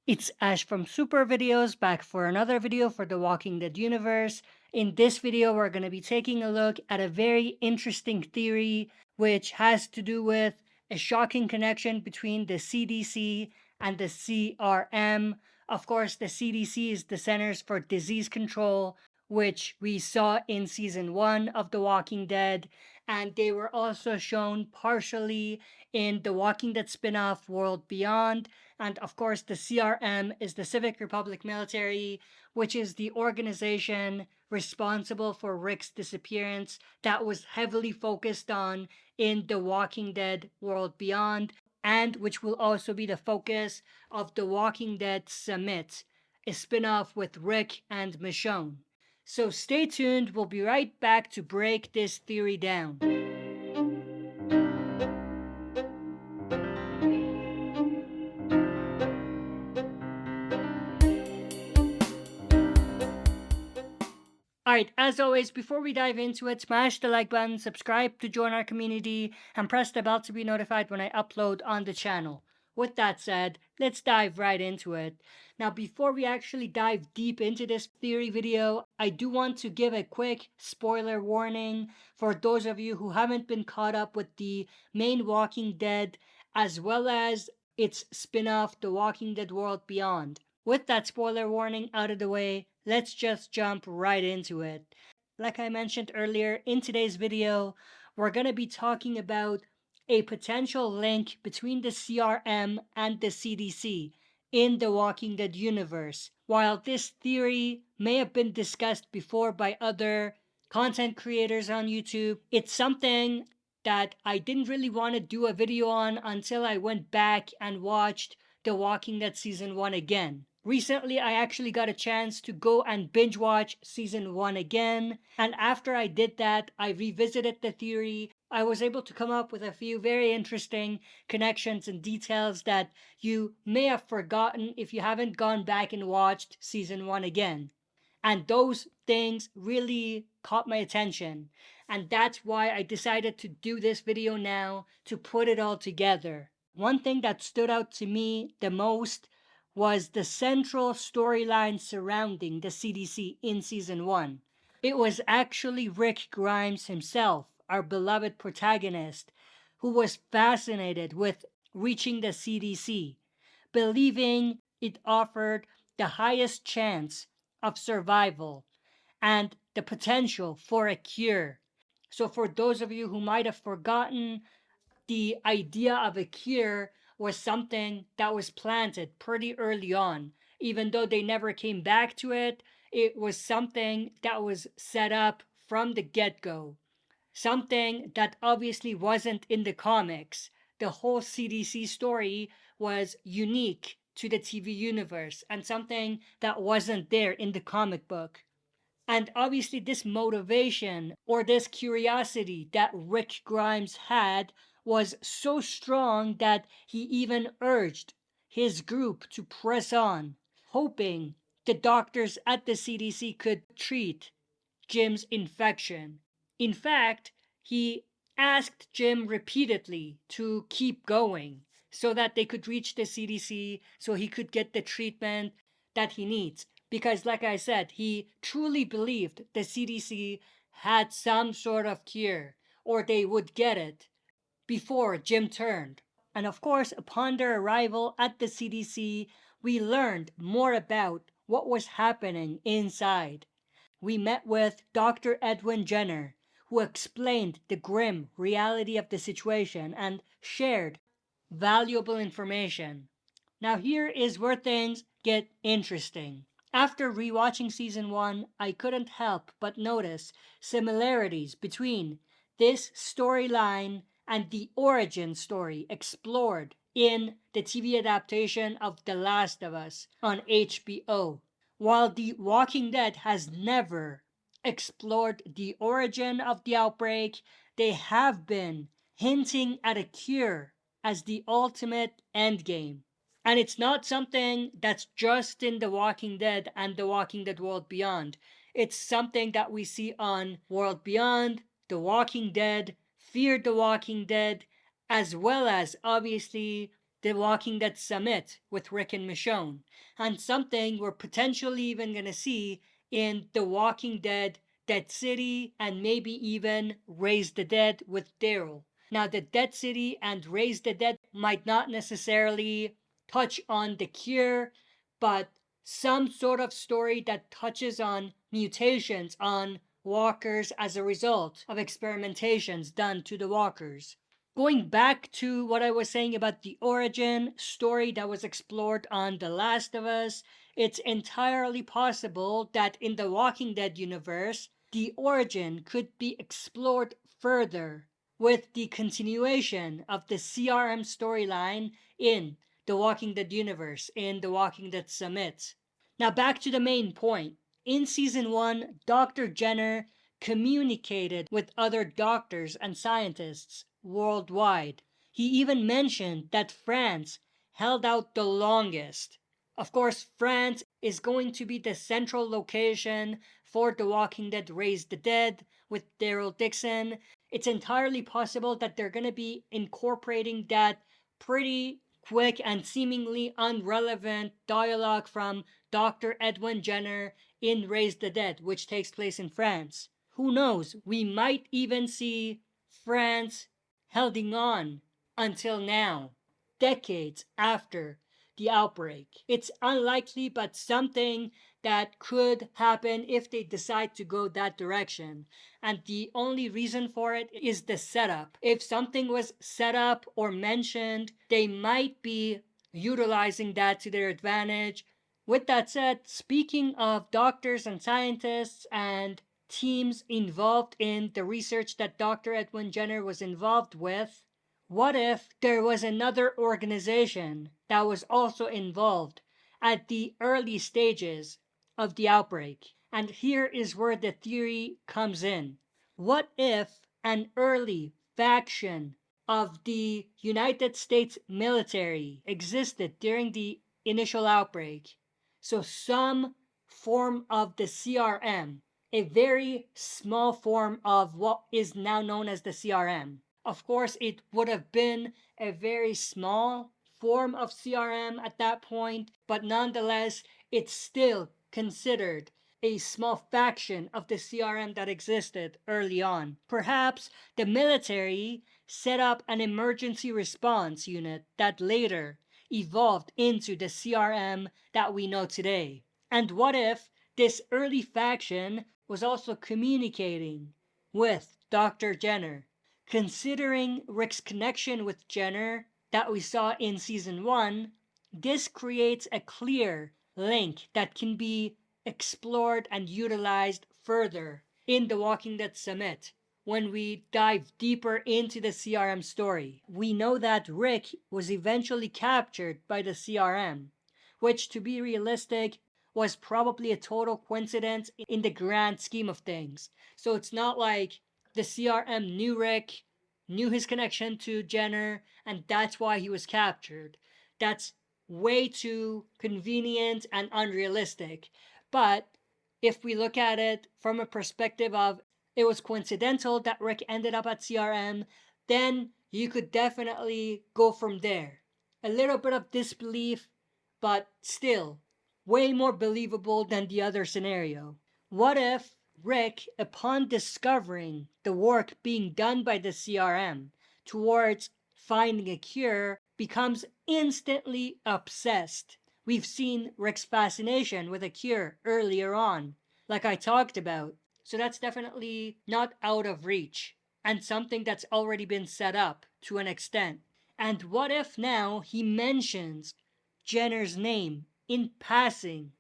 It's Ash from SuperVideos back for another video for the Walking Dead universe. In this video, we're going to be taking a look at a very interesting theory which has to do with a shocking connection between the CDC and the CRM. Of course, the CDC is the Centers for Disease Control, which we saw in season 1 of The Walking Dead, and they were also shown partially in the Walking Dead spin-off World Beyond. And of course, the CRM is the Civic Republic Military, which is the organization responsible for Rick's disappearance that was heavily focused on in The Walking Dead World Beyond, and which will also be the focus of The Walking Dead Summit, a spin-off with Rick and Michonne. So stay tuned, we'll be right back to break this theory down. Alright, as always, before we dive into it, smash the like button, subscribe to join our community, and press the bell to be notified when I upload on the channel. With that said, let's dive right into it. Now, before we actually dive deep into this theory video, I do want to give a quick spoiler warning for those of you who haven't been caught up with the main Walking Dead, as well as its spin-off, The Walking Dead World Beyond. With that spoiler warning out of the way, let's just jump right into it. Like I mentioned earlier, in today's video, we're going to be talking about a potential link between the CRM and the CDC in the Walking Dead universe. While this theory may have been discussed before by other content creators on YouTube, it's something that I didn't really want to do a video on until I went back and watched The Walking Dead Season 1 again. Recently, I actually got a chance to go and binge watch Season 1 again, and after I did that, I revisited the theory. I was able to come up with a few very interesting connections and details that you may have forgotten if you haven't gone back and watched Season 1 again. And those things really caught my attention, and that's why I decided to do this video now to put it all together. One thing that stood out to me the most was the central storyline surrounding the CDC in Season 1. It was actually Rick Grimes himself, our beloved protagonist, who was fascinated with reaching the CDC, believing it offered the highest chance of survival and the potential for a cure. So for those of you who might have forgotten, the idea of a cure was something that was planted pretty early on. Even though they never came back to it, it was something that was set up from the get-go. Something that obviously wasn't in the comics. The whole CDC story was unique to the TV universe and something that wasn't there in the comic book. And obviously this motivation or this curiosity that Rick Grimes had was so strong that he even urged his group to press on, hoping the doctors at the CDC could treat Jim's infection. In fact, he asked Jim repeatedly to keep going so that they could reach the CDC so he could get the treatment that he needs. Because, like I said, he truly believed the CDC had some sort of cure, or they would get it before Jim turned. And of course, upon their arrival at the CDC, we learned more about what was happening inside. We met with Dr. Edwin Jenner, who explained the grim reality of the situation and shared valuable information. Now here is where things get interesting. After rewatching Season 1, I couldn't help but notice similarities between this storyline and the origin story explored in the TV adaptation of The Last of Us on HBO. While The Walking Dead has never explored the origin of the outbreak, they have been hinting at a cure as the ultimate endgame. And it's not something that's just in The Walking Dead and The Walking Dead World Beyond. It's something that we see on World Beyond, The Walking Dead, Fear the Walking Dead, as well as obviously The Walking Dead Summit with Rick and Michonne, and something we're potentially even going to see in The Walking Dead Dead City and maybe even Raise the Dead with Daryl. Now, the Dead City and Raise the Dead might not necessarily touch on the cure, but some sort of story that touches on mutations on walkers as a result of experimentations done to the walkers. Going back to what I was saying about the origin story that was explored on The Last of Us, it's entirely possible that in the Walking Dead universe, the origin could be explored further with the continuation of the CRM storyline in the Walking Dead universe, in the Walking Dead Summit. Now back to the main point. In Season 1, Dr. Jenner communicated with other doctors and scientists worldwide. He even mentioned that France held out the longest. Of course, France is going to be the central location for The Walking Dead Raise the Dead with Daryl Dixon. It's entirely possible that they're going to be incorporating that pretty quick and seemingly irrelevant dialogue from Dr. Edwin Jenner in Raise the Dead, which takes place in France. Who knows? We might even see France holding on until now, decades after the outbreak. It's unlikely, but something that could happen if they decide to go that direction. And the only reason for it is the setup. If something was set up or mentioned, they might be utilizing that to their advantage. With that said, speaking of doctors and scientists and teams involved in the research that Dr. Edwin Jenner was involved with, what if there was another organization that was also involved at the early stages of the outbreak? And here is where the theory comes in. What if an early faction of the United States military existed during the initial outbreak? So some form of the CRM, a very small form of what is now known as the CRM. Of course, it would have been a very small form of CRM at that point, but nonetheless, it's still considered a small faction of the CRM that existed early on. Perhaps the military set up an emergency response unit that later evolved into the CRM that we know today. And what if this early faction was also communicating with Dr. Jenner? Considering Rick's connection with Jenner that we saw in Season 1, this creates a clear link that can be explored and utilized further in The Walking Dead Summit when we dive deeper into the CRM story. We know that Rick was eventually captured by the CRM, which, to be realistic, was probably a total coincidence in the grand scheme of things. So it's not like the CRM knew Rick, knew his connection to Jenner, and that's why he was captured. That's way too convenient and unrealistic. But if we look at it from a perspective of it was coincidental that Rick ended up at CRM, then you could definitely go from there. A little bit of disbelief, but still way more believable than the other scenario. What if Rick, upon discovering the work being done by the CRM towards finding a cure, becomes instantly obsessed? We've seen Rick's fascination with a cure earlier on, like I talked about. So that's definitely not out of reach and something that's already been set up to an extent. And what if now he mentions Jenner's name in passing?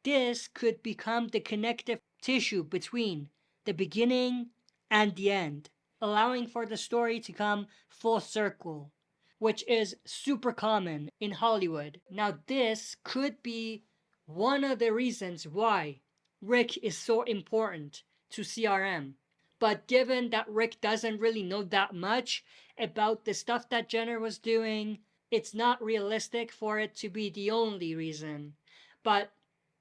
This could become the connective tissue between the beginning and the end, allowing for the story to come full circle, which is super common in Hollywood. Now, this could be one of the reasons why Rick is so important to CRM. But given that Rick doesn't really know that much about the stuff that Jenner was doing, it's not realistic for it to be the only reason. But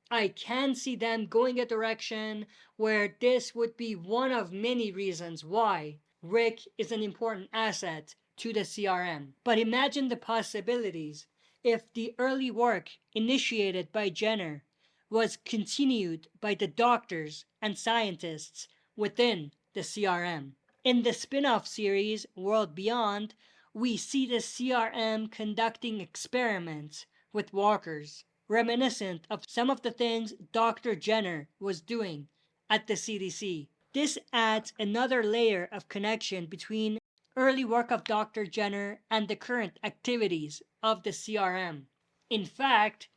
I can see them going a direction where this would be one of many reasons why Rick is an important asset to the CRM. But imagine the possibilities if the early work initiated by Jenner was continued by the doctors and scientists within the CRM. In the spin-off series World Beyond, we see the CRM conducting experiments with walkers, reminiscent of some of the things Dr. Jenner was doing at the CDC. This adds another layer of connection between early work of Dr. Jenner and the current activities of the CRM. In fact,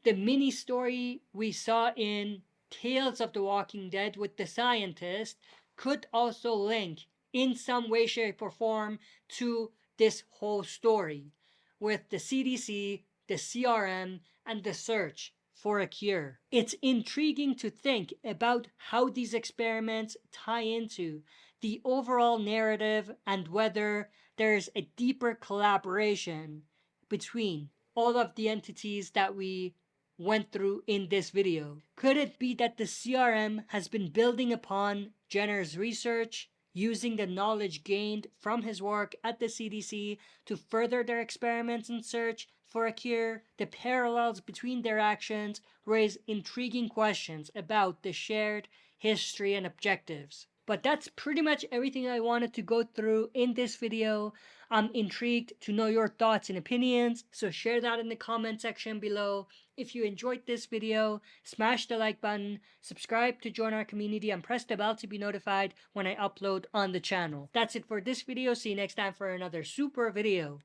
the mini story we saw in Tales of the Walking Dead with the scientist could also link in some way, shape, or form to this whole story with the CDC, the CRM, and the search for a cure. It's intriguing to think about how these experiments tie into the overall narrative and whether there's a deeper collaboration between all of the entities that we went through in this video. Could it be that the CRM has been building upon Jenner's research, using the knowledge gained from his work at the CDC to further their experiments and search for a cure? The parallels between their actions raise intriguing questions about the shared history and objectives. But that's pretty much everything I wanted to go through in this video. I'm intrigued to know your thoughts and opinions, so share that in the comment section below. If you enjoyed this video, smash the like button, subscribe to join our community, and press the bell to be notified when I upload on the channel. That's it for this video. See you next time for another super video.